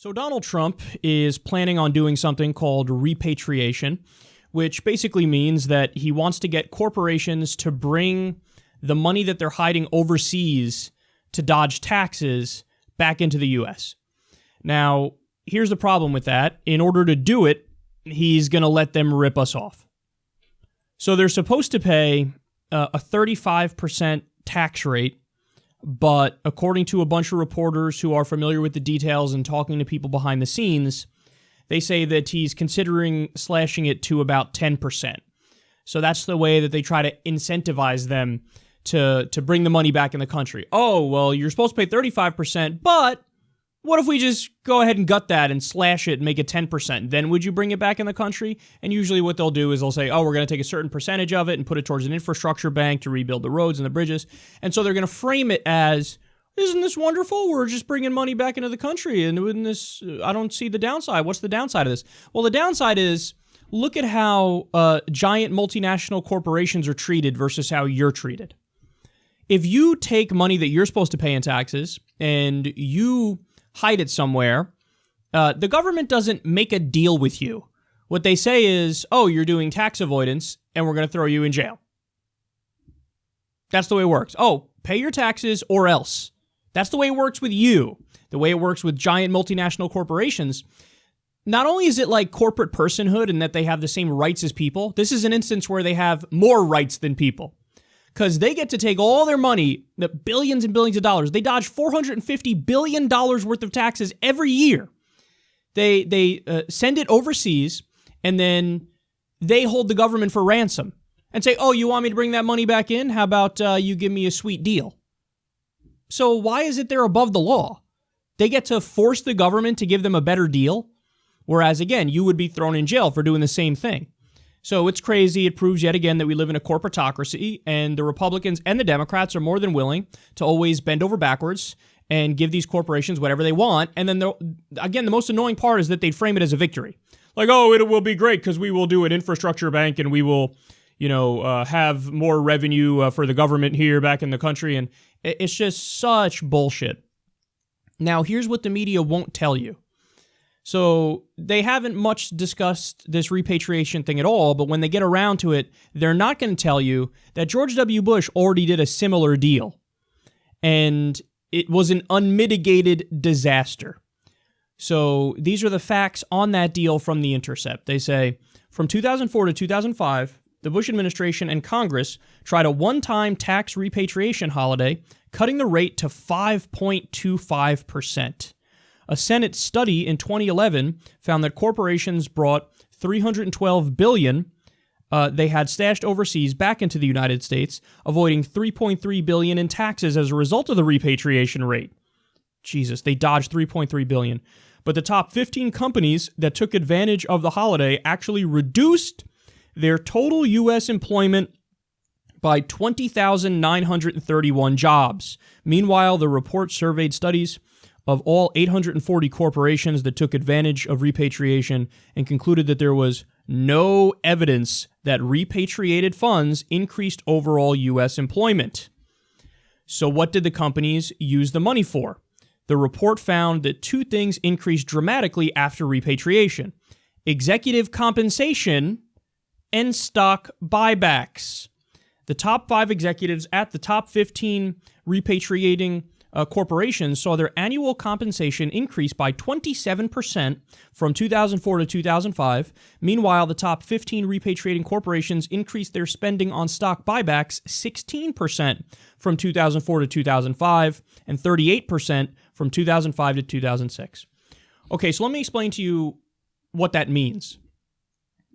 So Donald Trump is planning on doing something called repatriation, which basically means that he wants to get corporations to bring the money that they're hiding overseas to dodge taxes back into the U.S. Now, here's the problem with that. In order to do it, he's going to let them rip us off. So they're supposed to pay a 35% tax rate, but according to a bunch of reporters who are familiar with the details and talking to people behind the scenes, they say that he's considering slashing it to about 10%. So that's the way that they try to incentivize them to bring the money back in the country. Oh, well, you're supposed to pay 35%, but what if we just go ahead and gut that and slash it and make it 10%? Then would you bring it back in the country? And usually what they'll do is they'll say, oh, we're going to take a certain percentage of it and put it towards an infrastructure bank to rebuild the roads and the bridges. And so they're going to frame it as, isn't this wonderful? We're just bringing money back into the country. And in this, I don't see the downside. What's the downside of this? Well, the downside is, look at how giant multinational corporations are treated versus how you're treated. If you take money that you're supposed to pay in taxes and you hide it somewhere, the government doesn't make a deal with you. What they say is, oh, you're doing tax avoidance and we're going to throw you in jail. That's the way it works. Oh, pay your taxes or else. That's the way it works with you. The way it works with giant multinational corporations. Not only is it like corporate personhood and that they have the same rights as people, this is an instance where they have more rights than people. Because they get to take all their money, the billions and billions of dollars. They dodge $450 billion worth of taxes every year. They send it overseas, and then they hold the government for ransom and say, oh, you want me to bring that money back in? How about you give me a sweet deal? So why is it they're above the law? They get to force the government to give them a better deal, whereas, again, you would be thrown in jail for doing the same thing. So it's crazy. It proves yet again that we live in a corporatocracy, and the Republicans and the Democrats are more than willing to always bend over backwards and give these corporations whatever they want. And then, again, the most annoying part is that they'd frame it as a victory. Like, oh, it will be great because we will do an infrastructure bank and we will, have more revenue for the government here back in the country. And it's just such bullshit. Now, here's what the media won't tell you. So they haven't much discussed this repatriation thing at all, but when they get around to it, they're not going to tell you that George W. Bush already did a similar deal, and it was an unmitigated disaster. So these are the facts on that deal from The Intercept. They say, from 2004 to 2005, the Bush administration and Congress tried a one-time tax repatriation holiday, cutting the rate to 5.25%. A Senate study in 2011 found that corporations brought $312 billion they had stashed overseas back into the United States, avoiding $3.3 billion in taxes as a result of the repatriation rate. Jesus, they dodged $3.3 billion. But the top 15 companies that took advantage of the holiday actually reduced their total U.S. employment by 20,931 jobs. Meanwhile, the report surveyed studies of all 840 corporations that took advantage of repatriation and concluded that there was no evidence that repatriated funds increased overall U.S. employment. So what did the companies use the money for? The report found that two things increased dramatically after repatriation: executive compensation and stock buybacks. The top 5 executives at the top 15 repatriating corporations saw their annual compensation increase by 27% from 2004 to 2005. Meanwhile, the top 15 repatriating corporations increased their spending on stock buybacks 16% from 2004 to 2005 and 38% from 2005 to 2006. Okay, so let me explain to you what that means.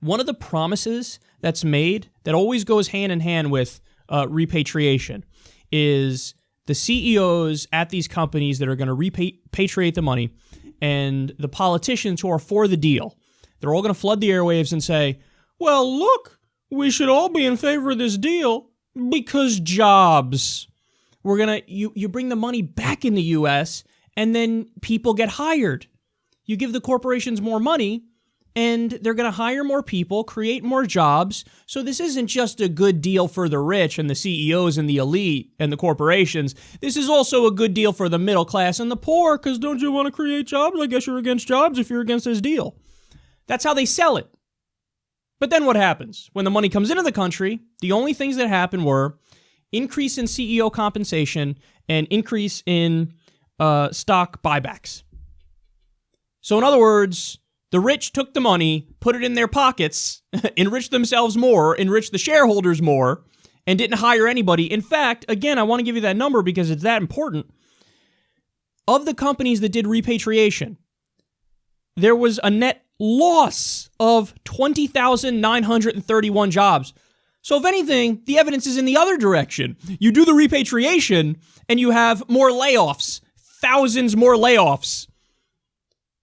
One of the promises that's made that always goes hand in hand with repatriation is the CEOs at these companies that are going to repatriate the money and the politicians who are for the deal. They're all going to flood the airwaves and say, well, look, we should all be in favor of this deal because jobs. We're going to, you bring the money back in the U.S. and then people get hired. You give the corporations more money and they're going to hire more people, create more jobs. So this isn't just a good deal for the rich and the CEOs and the elite and the corporations. This is also a good deal for the middle class and the poor, because don't you want to create jobs? I guess you're against jobs if you're against this deal. That's how they sell it. But then what happens? When the money comes into the country, the only things that happen were increase in CEO compensation and increase in stock buybacks. So in other words, the rich took the money, put it in their pockets, enriched themselves more, enriched the shareholders more, and didn't hire anybody. In fact, again, I want to give you that number because it's that important. Of the companies that did repatriation, there was a net loss of 20,931 jobs. So if anything, the evidence is in the other direction. You do the repatriation and you have more layoffs, thousands more layoffs.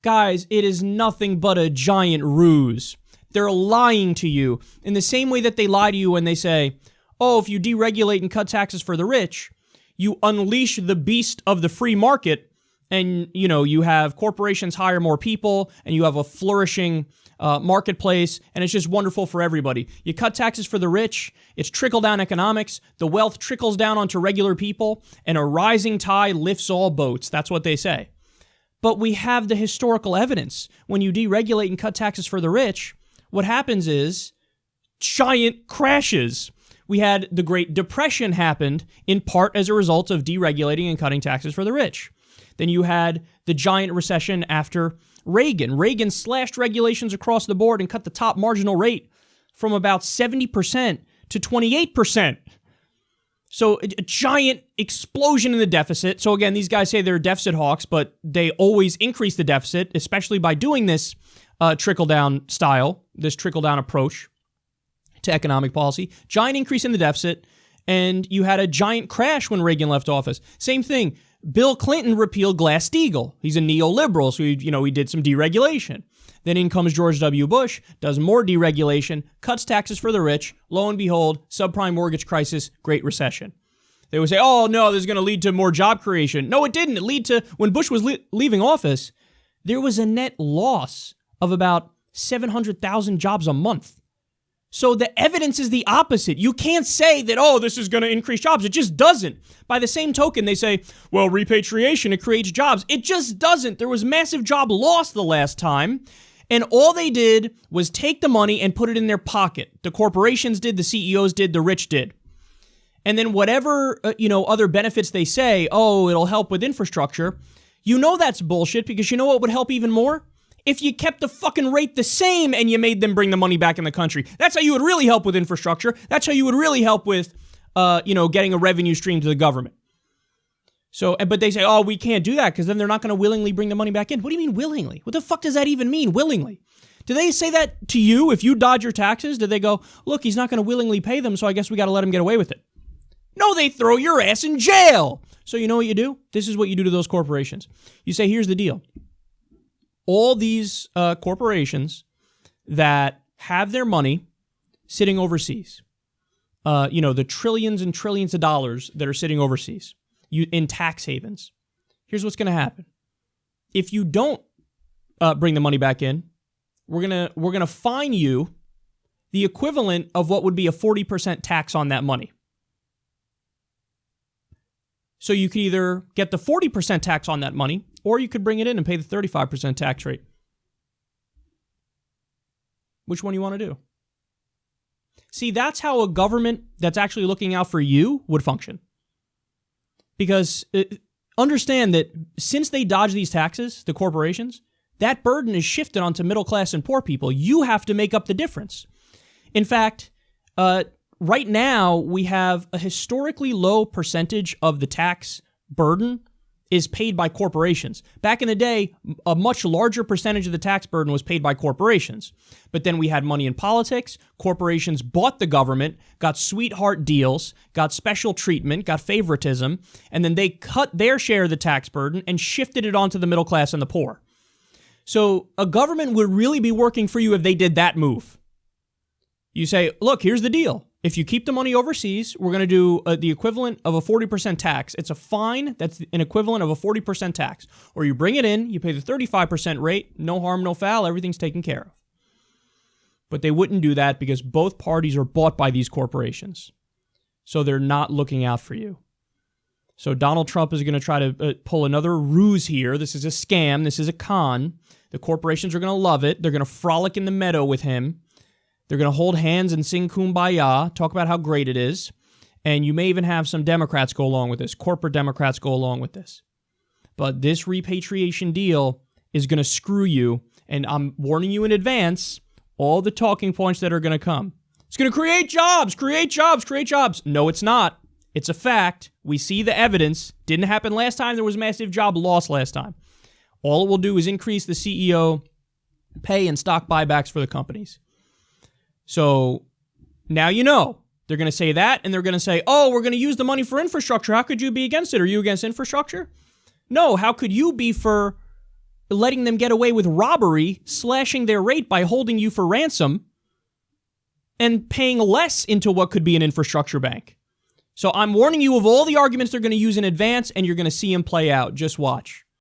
Guys, it is nothing but a giant ruse. They're lying to you in the same way that they lie to you when they say, oh, if you deregulate and cut taxes for the rich, you unleash the beast of the free market and, you have corporations hire more people and you have a flourishing marketplace and it's just wonderful for everybody. You cut taxes for the rich, it's trickle-down economics, the wealth trickles down onto regular people, and a rising tide lifts all boats. That's what they say. But we have the historical evidence. When you deregulate and cut taxes for the rich, what happens is giant crashes. We had the Great Depression happened in part as a result of deregulating and cutting taxes for the rich. Then you had the giant recession after Reagan. Reagan slashed regulations across the board and cut the top marginal rate from about 70% to 28%. So a giant explosion in the deficit. So again, these guys say they're deficit hawks, but they always increase the deficit, especially by doing this trickle-down style, this trickle-down approach to economic policy. Giant increase in the deficit, and you had a giant crash when Reagan left office. Same thing. Bill Clinton repealed Glass-Steagall. He's a neoliberal, so he did some deregulation. Then in comes George W. Bush, does more deregulation, cuts taxes for the rich. Lo and behold, subprime mortgage crisis, Great Recession. They would say, oh, no, this is going to lead to more job creation. No, it didn't. It led to, when Bush was leaving office, there was a net loss of about 700,000 jobs a month. So the evidence is the opposite. You can't say that, oh, this is going to increase jobs. It just doesn't. By the same token, they say, well, repatriation, it creates jobs. It just doesn't. There was massive job loss the last time. And all they did was take the money and put it in their pocket. The corporations did, the CEOs did, the rich did. And then whatever, other benefits they say, oh, it'll help with infrastructure, that's bullshit, because you know what would help even more? If you kept the fucking rate the same and you made them bring the money back in the country. That's how you would really help with infrastructure. That's how you would really help with, getting a revenue stream to the government. So, but they say, oh, we can't do that because then they're not going to willingly bring the money back in. What do you mean willingly? What the fuck does that even mean, willingly? Do they say that to you if you dodge your taxes? Do they go, look, he's not going to willingly pay them, so I guess we got to let him get away with it? No, they throw your ass in jail. So you know what you do? This is what you do to those corporations. You say, here's the deal. All these corporations that have their money sitting overseas, the trillions and trillions of dollars that are sitting overseas in tax havens, here's what's going to happen. If you don't bring the money back in, we're gonna fine you the equivalent of what would be a 40% tax on that money. So you could either get the 40% tax on that money, or you could bring it in and pay the 35% tax rate. Which one do you want to do? See, that's how a government that's actually looking out for you would function. Because understand that since they dodge these taxes, the corporations, that burden is shifted onto middle class and poor people. You have to make up the difference. In fact, right now, we have a historically low percentage of the tax burden is paid by corporations. Back in the day, a much larger percentage of the tax burden was paid by corporations. But then we had money in politics. Corporations bought the government, got sweetheart deals, got special treatment, got favoritism, and then they cut their share of the tax burden and shifted it onto the middle class and the poor. So a government would really be working for you if they did that move. You say, look, here's the deal. If you keep the money overseas, we're going to do the equivalent of a 40% tax. It's a fine that's an equivalent of a 40% tax. Or you bring it in, you pay the 35% rate, no harm, no foul, everything's taken care of. But they wouldn't do that because both parties are bought by these corporations. So they're not looking out for you. So Donald Trump is going to try to pull another ruse here. This is a scam. This is a con. The corporations are going to love it. They're going to frolic in the meadow with him. They're going to hold hands and sing Kumbaya, talk about how great it is. And you may even have some Democrats go along with this. Corporate Democrats go along with this. But this repatriation deal is going to screw you. And I'm warning you in advance, all the talking points that are going to come. It's going to create jobs, create jobs, create jobs. No, it's not. It's a fact. We see the evidence. Didn't happen last time. There was massive job loss last time. All it will do is increase the CEO pay and stock buybacks for the companies. So now you know. They're going to say that, and they're going to say, oh, we're going to use the money for infrastructure. How could you be against it? Are you against infrastructure? No, how could you be for letting them get away with robbery, slashing their rate by holding you for ransom, and paying less into what could be an infrastructure bank? So I'm warning you of all the arguments they're going to use in advance, and you're going to see them play out. Just watch.